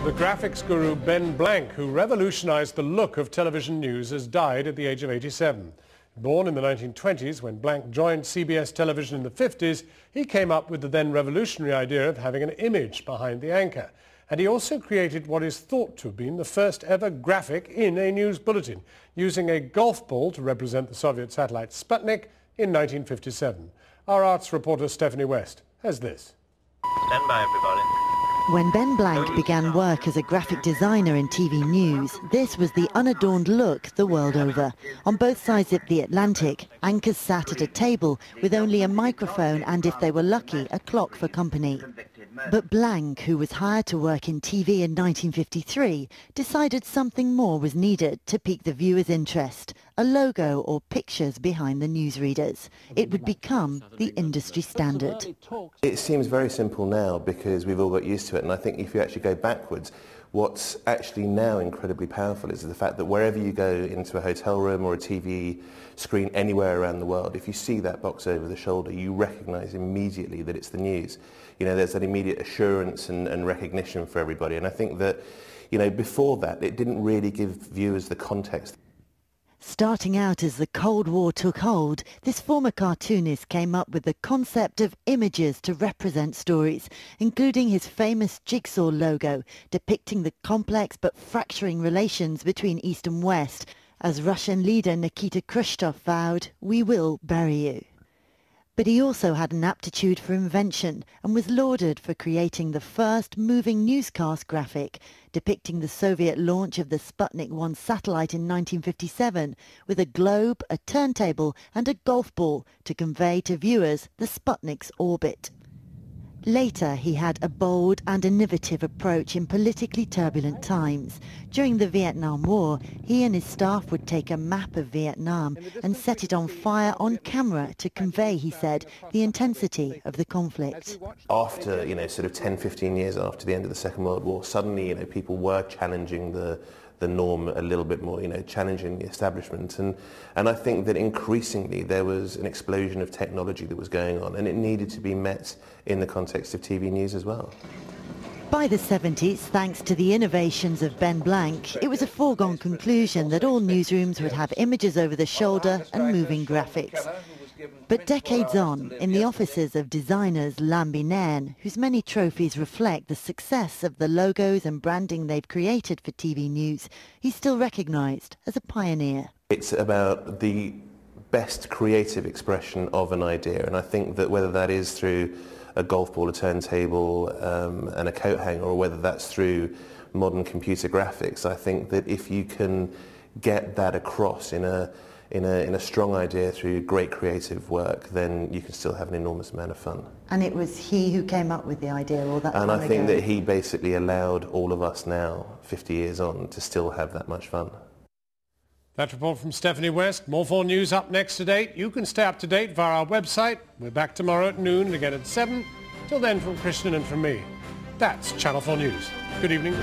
The graphics guru Ben Blank, who revolutionized the look of television news, has died at the age of 87. Born in the 1920s, when Blank joined CBS television in the 50s, he came up with the then revolutionary idea of having an image behind the anchor. And he also created what is thought to have been the first ever graphic in a news bulletin, using a golf ball to represent the Soviet satellite Sputnik in 1957. Our arts reporter Stephanie West has this. Stand by, everybody. When Ben Blank began work as a graphic designer in TV news, this was the unadorned look the world over. On both sides of the Atlantic, anchors sat at a table with only a microphone and, if they were lucky, a clock for company. But Blank, who was hired to work in TV in 1953, decided something more was needed to pique the viewer's interest, a logo or pictures behind the newsreaders. It would become the industry standard. It seems very simple now because we've all got used to it, and I think if you actually go backwards, what's actually now incredibly powerful is the fact that wherever you go into a hotel room or a TV screen anywhere around the world, if you see that box over the shoulder, you recognise immediately that it's the news. You know, there's that immediate assurance and recognition for everybody, and I think that, you know, before that, it didn't really give viewers the context. Starting out as the Cold War took hold, this former cartoonist came up with the concept of images to represent stories, including his famous jigsaw logo, depicting the complex but fracturing relations between East and West. As Russian leader Nikita Khrushchev vowed, "We will bury you." But he also had an aptitude for invention and was lauded for creating the first moving newscast graphic, depicting the Soviet launch of the Sputnik 1 satellite in 1957 with a globe, a turntable and a golf ball to convey to viewers the Sputnik's orbit. Later, he had a bold and innovative approach in politically turbulent times. During the Vietnam War, he and his staff would take a map of Vietnam and set it on fire on camera to convey, he said, the intensity of the conflict. After, you know, sort of 10, 15 years after the end of the Second World War, suddenly, you know, people were challenging the norm a little bit more, you know, challenging the establishment. And I think that increasingly there was an explosion of technology that was going on, and it needed to be met in the context of TV news as well. By the 70s, thanks to the innovations of Ben Blank, it was a foregone conclusion that all newsrooms would have images over the shoulder and moving graphics. But decades on, in the offices of designers Lambie-Nairn, whose many trophies reflect the success of the logos and branding they've created for TV news, he's still recognised as a pioneer. It's about the best creative expression of an idea, and I think that whether that is through a golf ball, a turntable and a coat hanger, or whether that's through modern computer graphics, I think that if you can get that across in a strong idea through great creative work, then you can still have an enormous amount of fun. And it was he who came up with the idea all that time ago? And I think that he basically allowed all of us now, 50 years on, to still have that much fun. That report from Stephanie West. More 4 News up next to date. You can stay up to date via our website. We're back tomorrow at noon and again at 7. Till then, from Christian and from me, that's Channel 4 News. Good evening.